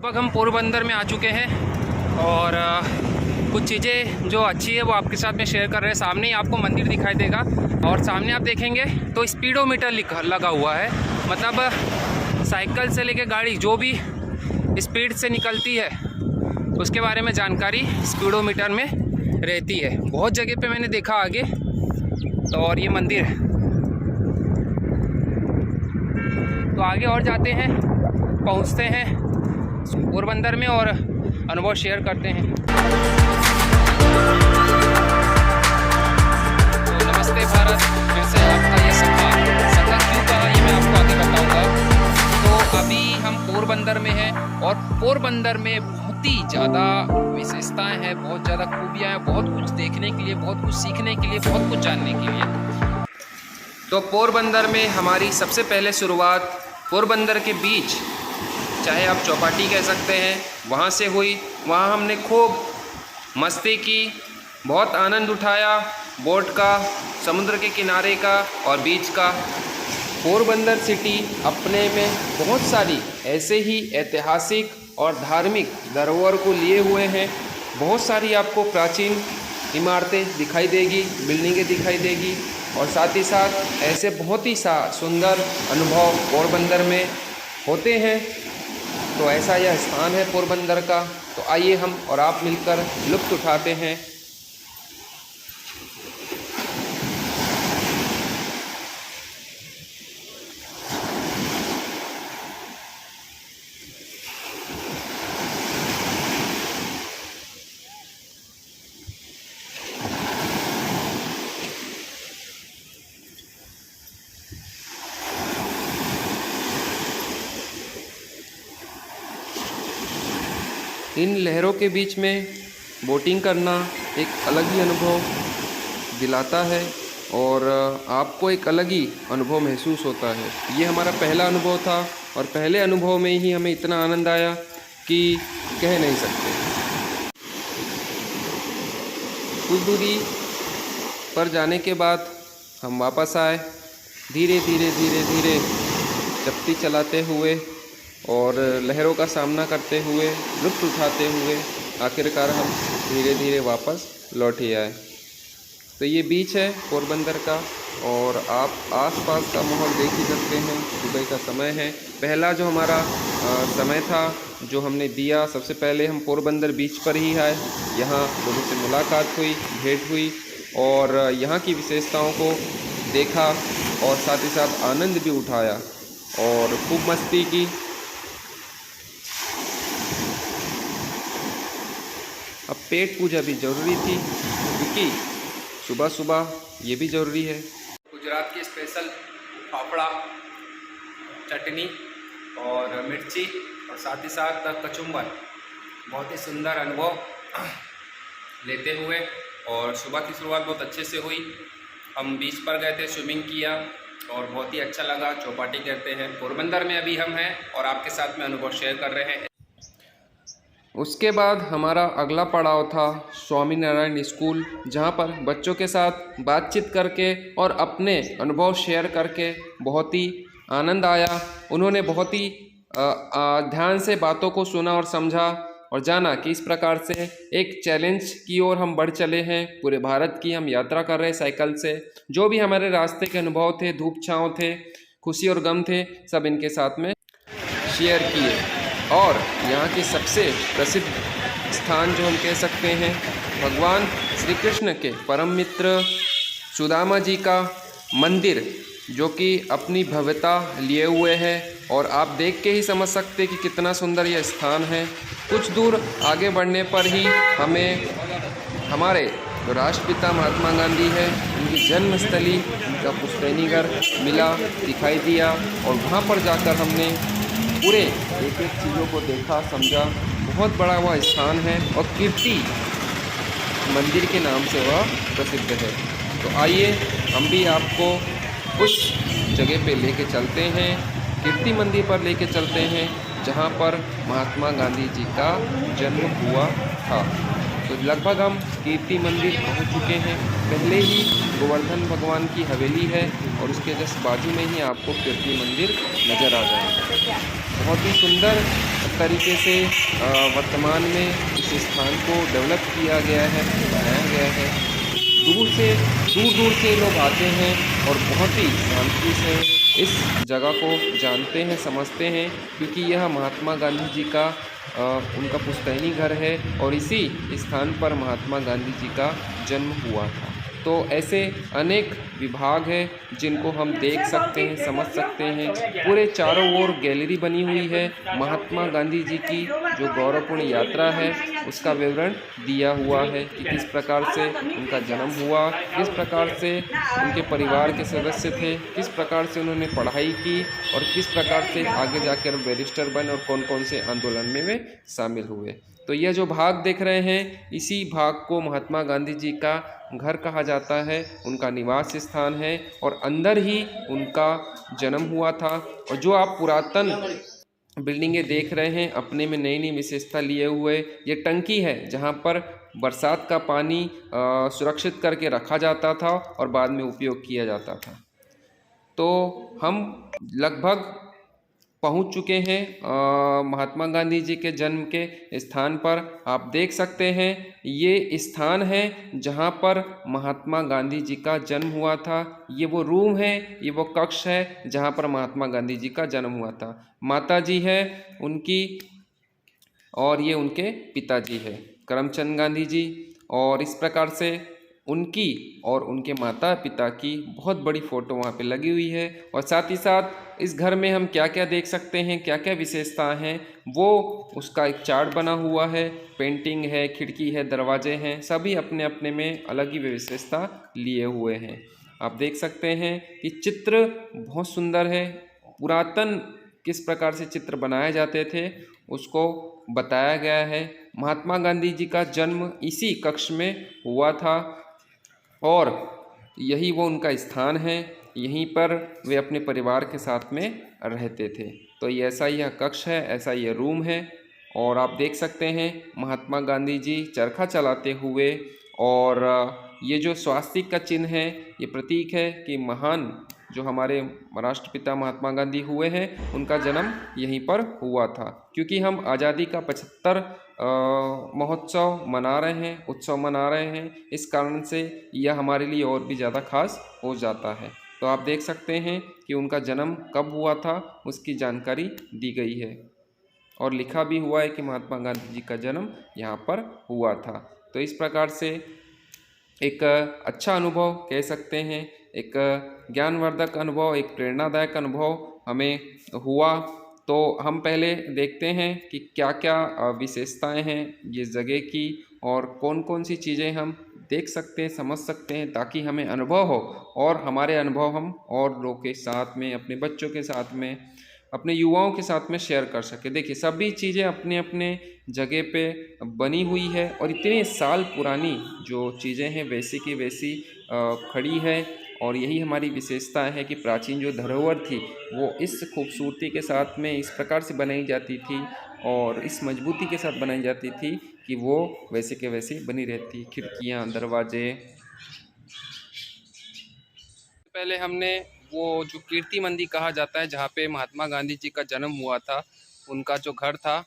लगभग हम पोरबंदर में आ चुके हैं और कुछ चीज़ें जो अच्छी है वो आपके साथ में शेयर कर रहे हैं। सामने ही आपको मंदिर दिखाई देगा और सामने आप देखेंगे तो स्पीडोमीटर लगा हुआ है, मतलब साइकिल से लेके गाड़ी जो भी स्पीड से निकलती है उसके बारे में जानकारी स्पीडोमीटर में रहती है। बहुत जगह पे मैंने देखा आगे तो, और ये मंदिर है। तो आगे और जाते हैं, पहुंचते हैं पोरबंदर में और अनुभव शेयर करते हैं। तो नमस्ते भारत, फिर से आपका ये सफ़र क्यों कहा ये मैं आपको आगे बताऊंगा। तो अभी हम पोरबंदर में हैं और पोरबंदर में बहुत ही ज़्यादा विशेषताएं हैं, बहुत ज़्यादा खूबियाँ हैं, बहुत कुछ देखने के लिए, बहुत कुछ सीखने के लिए, बहुत कुछ जानने के लिए। तो पोरबंदर में हमारी सबसे पहले शुरुआत पोरबंदर के बीच, चाहे आप चौपाटी कह सकते हैं, वहाँ से हुई। वहाँ हमने खूब मस्ती की, बहुत आनंद उठाया बोट का, समुद्र के किनारे का और बीच का। पोरबंदर सिटी अपने में बहुत सारी ऐसे ही ऐतिहासिक और धार्मिक धरोहर को लिए हुए हैं। बहुत सारी आपको प्राचीन इमारतें दिखाई देगी, बिल्डिंगें दिखाई देगी और साथ ही साथ ऐसे बहुत ही सुंदर अनुभव पोरबंदर में होते हैं। तो ऐसा यह स्थान है पोरबंदर का। तो आइए हम और आप मिलकर लुत्फ़ उठाते हैं। इन लहरों के बीच में बोटिंग करना एक अलग ही अनुभव दिलाता है और आपको एक अलग ही अनुभव महसूस होता है। ये हमारा पहला अनुभव था और पहले अनुभव में ही हमें इतना आनंद आया कि कह नहीं सकते। कुछ दूरी पर जाने के बाद हम वापस आए, धीरे धीरे चप्पी चलाते हुए और लहरों का सामना करते हुए, लुत्फ़ उठाते हुए आखिरकार हम धीरे धीरे वापस लौट ही आए। तो ये बीच है पोरबंदर का और आप आसपास का माहौल देख ही सकते हैं। सुबह का समय है। पहला जो हमारा समय था जो हमने दिया, सबसे पहले हम पोरबंदर बीच पर ही आए। यहाँ लोगों से मुलाकात हुई, भेंट हुई और यहाँ की विशेषताओं को देखा और साथ ही साथ आनंद भी उठाया और खूब मस्ती की। अब पेट पूजा भी ज़रूरी थी क्योंकि सुबह सुबह ये भी ज़रूरी है। गुजरात की स्पेशल फाफड़ा, चटनी और मिर्ची और साथ ही साथ कचुम्बर, बहुत ही सुंदर अनुभव लेते हुए और सुबह की शुरुआत बहुत अच्छे से हुई। हम बीच पर गए थे, स्विमिंग किया और बहुत ही अच्छा लगा। चौपाटी कहते हैं, पोरबंदर में अभी हम हैं और आपके साथ में अनुभव शेयर कर रहे हैं। उसके बाद हमारा अगला पड़ाव था स्वामीनारायण स्कूल, जहाँ पर बच्चों के साथ बातचीत करके और अपने अनुभव शेयर करके बहुत ही आनंद आया। उन्होंने बहुत ही ध्यान से बातों को सुना और समझा और जाना कि इस प्रकार से एक चैलेंज की ओर हम बढ़ चले हैं। पूरे भारत की हम यात्रा कर रहे हैं साइकिल से। जो भी हमारे रास्ते के अनुभव थे, धूप छाँव थे, खुशी और गम थे, सब इनके साथ में शेयर किए। और यहाँ की सबसे प्रसिद्ध स्थान जो हम कह सकते हैं, भगवान श्री कृष्ण के परम मित्र सुदामा जी का मंदिर, जो कि अपनी भव्यता लिए हुए है और आप देख के ही समझ सकते कि कितना सुंदर यह स्थान है। कुछ दूर आगे बढ़ने पर ही हमें हमारे जो राष्ट्रपिता महात्मा गांधी है, उनकी जन्मस्थली, उनका पुश्तैनीघर मिला, दिखाई दिया और वहाँ पर जाकर हमने पूरे एक एक चीज़ों को देखा, समझा। बहुत बड़ा वह स्थान है और कीर्ति मंदिर के नाम से वह प्रसिद्ध है। तो आइए हम भी आपको उस जगह पे लेके चलते हैं, कीर्ति मंदिर पर लेके चलते हैं, जहाँ पर महात्मा गांधी जी का जन्म हुआ था। तो लगभग हम कीर्ति मंदिर पहुंच चुके हैं। पहले ही गोवर्धन भगवान की हवेली है और उसके जस्ट बाजू में ही आपको कीर्ति मंदिर नज़र आ जाएगा। बहुत ही सुंदर तरीके से वर्तमान में इस स्थान को डेवलप किया गया है, बनाया गया है। दूर दूर से लोग आते हैं और बहुत ही शांति से इस जगह को जानते हैं, समझते हैं, क्योंकि यह महात्मा गांधी जी का उनका पुश्तैनी घर है और इसी स्थान पर महात्मा गांधी जी का जन्म हुआ था। तो ऐसे अनेक विभाग हैं जिनको हम देख सकते हैं, समझ सकते हैं। पूरे चारों ओर गैलरी बनी हुई है। महात्मा गांधी जी की जो गौरवपूर्ण यात्रा है उसका विवरण दिया हुआ है कि किस प्रकार से उनका जन्म हुआ, किस प्रकार से उनके परिवार के सदस्य थे, किस प्रकार से उन्होंने पढ़ाई की और किस प्रकार से आगे जाकर बैरिस्टर बने और कौन कौन से आंदोलन में वे शामिल हुए। तो यह जो भाग देख रहे हैं, इसी भाग को महात्मा गांधी जी का घर कहा जाता है, उनका निवास स्थान है और अंदर ही उनका जन्म हुआ था। और जो आप पुरातन बिल्डिंगें देख रहे हैं, अपने में नई नई विशेषता लिए हुए, ये टंकी है जहाँ पर बरसात का पानी सुरक्षित करके रखा जाता था और बाद में उपयोग किया जाता था। तो हम लगभग पहुंच चुके हैं महात्मा गांधी जी के जन्म के स्थान पर। आप देख सकते हैं ये स्थान है जहां पर महात्मा गांधी जी का जन्म हुआ था। ये वो रूम है, ये वो कक्ष है जहां पर महात्मा गांधी जी का जन्म हुआ था। माता जी है उनकी और ये उनके पिताजी है करमचंद गांधी जी। और इस प्रकार से उनकी और उनके माता पिता की बहुत बड़ी फ़ोटो वहाँ पे लगी हुई है। और साथ ही साथ इस घर में हम क्या क्या देख सकते हैं, क्या क्या विशेषताएं हैं, वो उसका एक चार्ट बना हुआ है। पेंटिंग है, खिड़की है, दरवाजे हैं, सभी अपने अपने में अलग ही विशेषता लिए हुए हैं। आप देख सकते हैं कि चित्र बहुत सुंदर है। पुरातन किस प्रकार से चित्र बनाए जाते थे उसको बताया गया है। महात्मा गांधी जी का जन्म इसी कक्ष में हुआ था और यही वो उनका स्थान है। यहीं पर वे अपने परिवार के साथ में रहते थे। तो ये ऐसा यह कक्ष है, ऐसा यह रूम है। और आप देख सकते हैं महात्मा गांधी जी चरखा चलाते हुए, और ये जो स्वास्तिक का चिन्ह है ये प्रतीक है कि महान जो हमारे राष्ट्रपिता महात्मा गांधी हुए हैं उनका जन्म यहीं पर हुआ था। क्योंकि हम आज़ादी का 75 महोत्सव मना रहे हैं, उत्सव मना रहे हैं, इस कारण से यह हमारे लिए और भी ज़्यादा खास हो जाता है। तो आप देख सकते हैं कि उनका जन्म कब हुआ था उसकी जानकारी दी गई है और लिखा भी हुआ है कि महात्मा गांधी जी का जन्म यहाँ पर हुआ था। तो इस प्रकार से एक अच्छा अनुभव कह सकते हैं, एक ज्ञानवर्धक अनुभव, एक प्रेरणादायक अनुभव हमें हुआ। तो हम पहले देखते हैं कि क्या क्या विशेषताएं हैं ये जगह की और कौन कौन सी चीज़ें हम देख सकते हैं, समझ सकते हैं, ताकि हमें अनुभव हो और हमारे अनुभव हम और लोगों के साथ में, अपने बच्चों के साथ में, अपने युवाओं के साथ में शेयर कर सके। देखिए सभी चीज़ें अपने अपने जगह पे बनी हुई है और इतने साल पुरानी जो चीज़ें हैं वैसी की वैसी खड़ी है। और यही हमारी विशेषता है कि प्राचीन जो धरोहर थी वो इस खूबसूरती के साथ में इस प्रकार से बनाई जाती थी और इस मजबूती के साथ बनाई जाती थी कि वो वैसे के वैसे बनी रहती। खिड़कियाँ, दरवाजे। पहले हमने वो जो कीर्ति मंदिर कहा जाता है जहाँ पे महात्मा गांधी जी का जन्म हुआ था, उनका जो घर था,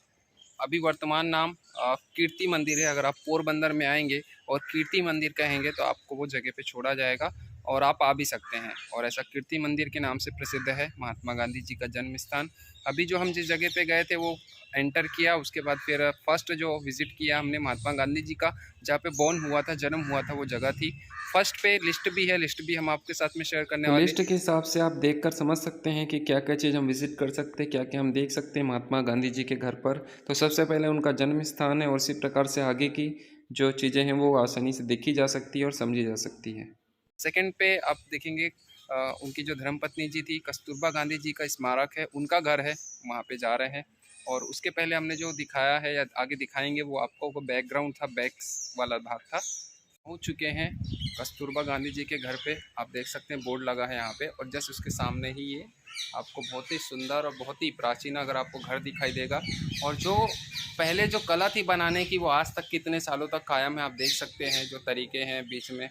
अभी वर्तमान नाम कीर्ति मंदिर है। अगर आप पोरबंदर में आएंगे और कीर्ति मंदिर कहेंगे तो आपको वो जगह पे छोड़ा जाएगा और आप आ भी सकते हैं। और ऐसा कीर्ति मंदिर के नाम से प्रसिद्ध है महात्मा गांधी जी का जन्म स्थान। अभी जो हम जिस जगह पे गए थे वो एंटर किया, उसके बाद फिर फर्स्ट जो विज़िट किया हमने महात्मा गांधी जी का जहाँ पे बॉर्न हुआ था, जन्म हुआ था, वो जगह थी। फर्स्ट पे लिस्ट भी है, लिस्ट भी हम आपके साथ में शेयर करने वाले हैं। लिस्ट के हिसाब से आप देखकर समझ सकते हैं कि क्या क्या चीज़ हम विज़िट कर सकते हैं, क्या क्या हम देख सकते हैं महात्मा गांधी जी के घर पर। तो सबसे पहले उनका जन्म स्थान है और इसी प्रकार से आगे की जो चीज़ें हैं वो आसानी से देखी जा सकती है और समझी जा सकती है। सेकंड पे आप देखेंगे उनकी जो धर्मपत्नी जी थी कस्तूरबा गांधी जी का स्मारक है, उनका घर है, वहाँ पे जा रहे हैं। और उसके पहले हमने जो दिखाया है या आगे दिखाएंगे वो आपको बैकग्राउंड था, बैक्स वाला भाग था, पहुंच चुके हैं कस्तूरबा गांधी जी के घर पे। आप देख सकते हैं बोर्ड लगा है यहाँ पे, और जस्ट उसके सामने ही ये आपको बहुत ही सुंदर और बहुत ही प्राचीन अगर आपको घर दिखाई देगा। और जो पहले जो कला थी बनाने की वो आज तक कितने सालों तक कायम है। आप देख सकते हैं जो तरीके हैं, बीच में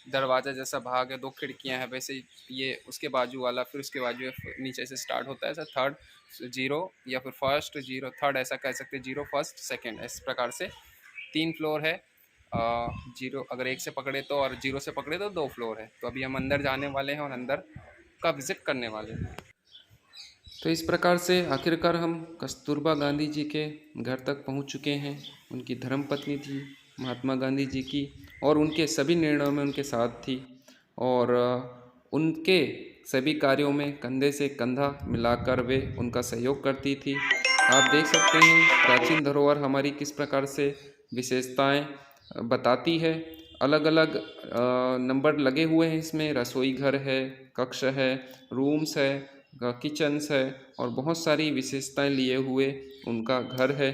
दरवाज़ा जैसा भाग है, 2 खिड़कियाँ हैं, वैसे ये उसके बाजू वाला, फिर उसके बाजू नीचे से स्टार्ट होता है ऐसा थर्ड जीरो या फिर फर्स्ट जीरो थर्ड, ऐसा कह सकते हैं, जीरो फर्स्ट सेकेंड, इस प्रकार से 3 फ्लोर है। जीरो अगर 1 से पकड़े तो, और जीरो से पकड़े तो 2 फ्लोर है। तो अभी हम अंदर जाने वाले हैं और अंदर का विज़िट करने वाले हैं। तो इस प्रकार से आखिरकार हम कस्तूरबा गांधी जी के घर तक पहुंच चुके हैं। उनकी धर्मपत्नी थी महात्मा गांधी जी की, और उनके सभी निर्णयों में उनके साथ थी, और उनके सभी कार्यों में कंधे से कंधा मिलाकर वे उनका सहयोग करती थी। आप देख सकते हैं प्राचीन धरोहर हमारी किस प्रकार से विशेषताएं बताती है। अलग अलग नंबर लगे हुए हैं इसमें, रसोई घर है, कक्ष है, रूम्स है, किचन्स है, और बहुत सारी विशेषताएं लिए हुए उनका घर है।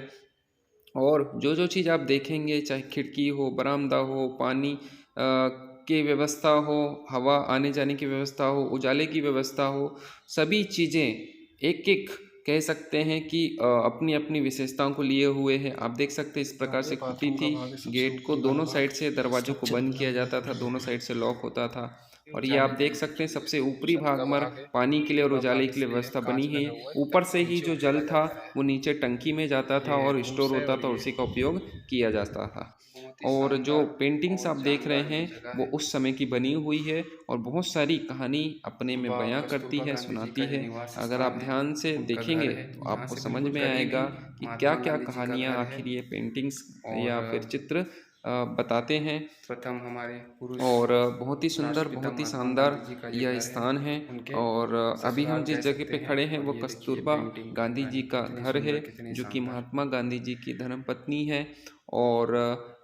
और जो जो चीज़ आप देखेंगे, चाहे खिड़की हो, बरामदा हो, पानी की व्यवस्था हो, हवा आने जाने की व्यवस्था हो, उजाले की व्यवस्था हो, सभी चीज़ें एक एक कह सकते हैं कि अपनी अपनी विशेषताओं को लिए हुए हैं। आप देख सकते हैं इस प्रकार से खुलती थी। गेट को दोनों साइड से, दरवाजों को बंद किया जाता था, दोनों साइड से लॉक होता था। और ये आप देख सकते हैं सबसे ऊपरी भाग में पानी के लिए और उजाले के लिए व्यवस्था बनी है। ऊपर से ही जो जल था वो नीचे टंकी में जाता था और स्टोर होता था, उसी का उपयोग किया जाता था। और जो पेंटिंग्स आप देख रहे हैं वो उस समय की बनी हुई है, और बहुत सारी कहानी अपने में बयां करती है, सुनाती है। अगर आप ध्यान से देखेंगे तो आपको समझ में आएगा कि क्या क्या कहानियाँ आखिर ये पेंटिंग्स या फिर चित्र बताते हैं। प्रथम हमारे पुरुष, और बहुत ही सुंदर, बहुत ही शानदार यह स्थान है। और अभी हम जिस जगह पे खड़े हैं वो कस्तूरबा गांधी जी का घर है, जो कि महात्मा गांधी जी की धर्मपत्नी है। और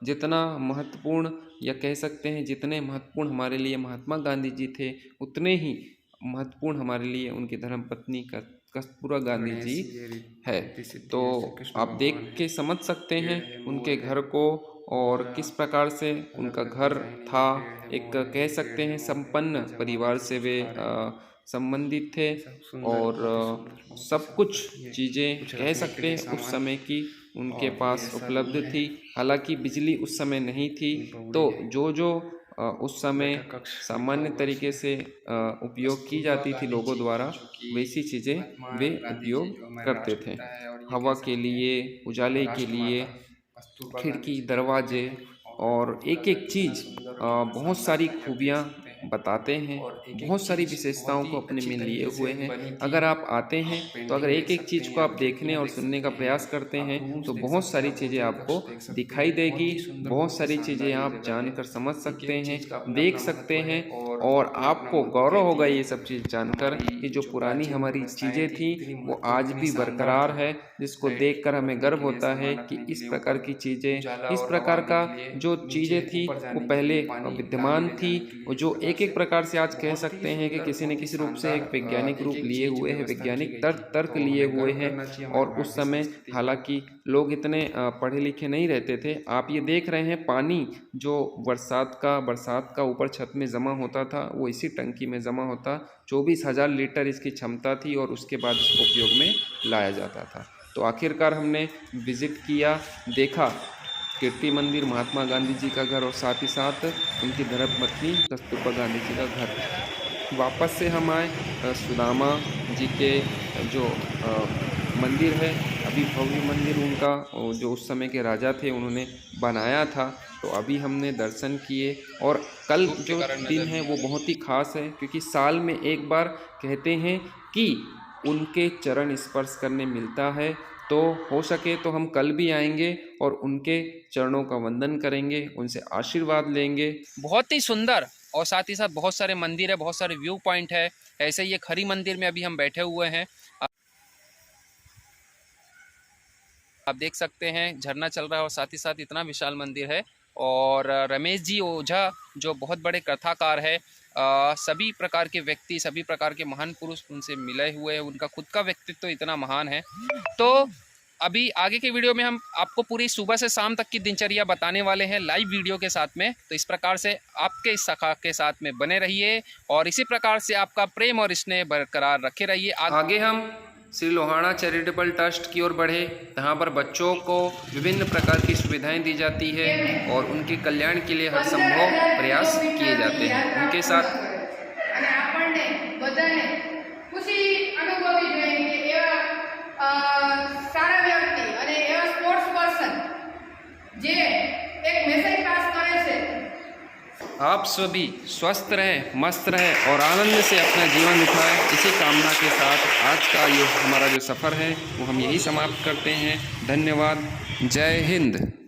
जितना महत्वपूर्ण, या कह सकते हैं जितने महत्वपूर्ण हमारे लिए महात्मा गांधी जी थे, उतने ही महत्वपूर्ण हमारे लिए उनकी धर्मपत्नी कस्तूरबा गांधी जी है। तो आप देख के समझ सकते हैं उनके घर को, और किस प्रकार से उनका घर था। एक कह सकते हैं संपन्न परिवार से वे संबंधित थे, और सब कुछ चीज़ें कह सकते हैं उस समय की उनके पास उपलब्ध थी। हालांकि बिजली उस समय नहीं थी, तो जो जो उस समय सामान्य तरीके से उपयोग की जाती थी लोगों द्वारा, वैसी चीज़ें वे उपयोग करते थे। हवा के लिए, उजाले के लिए, खिड़की, दरवाजे, और एक एक चीज़ बहुत सारी खूबियाँ बताते हैं, बहुत सारी विशेषताओं को अपने में लिए हुए हैं। अगर आप आते हैं तो अगर एक एक चीज़ को आप देखने और सुनने का प्रयास करते हैं तो बहुत सारी चीज़ें आपको दिखाई देगी, बहुत सारी चीज़ें आप जानकर समझ सकते हैं, देख सकते हैं, और आपको गौरव होगा ये सब चीज़ जानकर कि जो पुरानी हमारी चीज़ें थी वो आज भी बरकरार है, जिसको देखकर हमें गर्व होता है कि इस प्रकार की चीज़ें, इस प्रकार का जो चीज़ें थी वो पहले विद्यमान थी, और जो एक एक प्रकार से आज कह सकते हैं कि किसी न किसी रूप से एक वैज्ञानिक रूप लिए हुए हैं, वैज्ञानिक तर्क लिए हुए हैं। और उस समय हालांकि लोग इतने पढ़े लिखे नहीं रहते थे। आप ये देख रहे हैं पानी जो बरसात का ऊपर छत में जमा होता था, वो इसी टंकी में जमा होता। 24,000 लीटर इसकी क्षमता थी, और उसके बाद इसको उपयोग में लाया जाता था। तो आखिरकार हमने विजिट किया, देखा कीर्ति मंदिर, महात्मा गांधी जी का घर, और साथ ही साथ उनकी धर्मपत्नी कस्तूरबा गांधी जी का घर। वापस से हम आए सुदामा जी के जो मंदिर है, अभी भव्य मंदिर उनका, जो उस समय के राजा थे उन्होंने बनाया था। तो अभी हमने दर्शन किए, और कल जो दिन है वो बहुत ही खास है, क्योंकि साल में एक बार कहते हैं कि उनके चरण स्पर्श करने मिलता है। तो हो सके तो हम कल भी आएंगे और उनके चरणों का वंदन करेंगे, उनसे आशीर्वाद लेंगे। बहुत ही सुंदर, और साथ ही साथ बहुत सारे मंदिर है, बहुत सारे व्यू पॉइंट है। ऐसे ही एक हरि मंदिर में अभी हम बैठे हुए हैं। आप देख सकते हैं झरना चल रहा है, और साथ ही साथ इतना विशाल मंदिर है। और रमेश जी ओझा जो बहुत बड़े कथाकार है, सभी प्रकार के व्यक्ति, सभी प्रकार के महान पुरुष उनसे मिले हुए हैं। उनका खुद का व्यक्तित्व इतना महान है। तो अभी आगे के वीडियो में हम आपको पूरी सुबह से शाम तक की दिनचर्या बताने वाले हैं लाइव वीडियो के साथ में। तो इस प्रकार से आपके इस सखा के साथ में बने रहिए और इसी प्रकार से आपका प्रेम और स्नेह बरकरार रखे रहिए। आगे हम श्री लोहाना चैरिटेबल ट्रस्ट की ओर बढ़े, जहाँ पर बच्चों को विभिन्न प्रकार की सुविधाएं दी जाती है और उनके कल्याण के लिए हर संभव प्रयास किए जाते हैं। उनके साथ आप सभी स्वस्थ रहें, मस्त रहें और आनंद से अपना जीवन बिताएं। इसी कामना के साथ आज का ये हमारा जो सफ़र है वो हम यही समाप्त करते हैं। धन्यवाद। जय हिंद।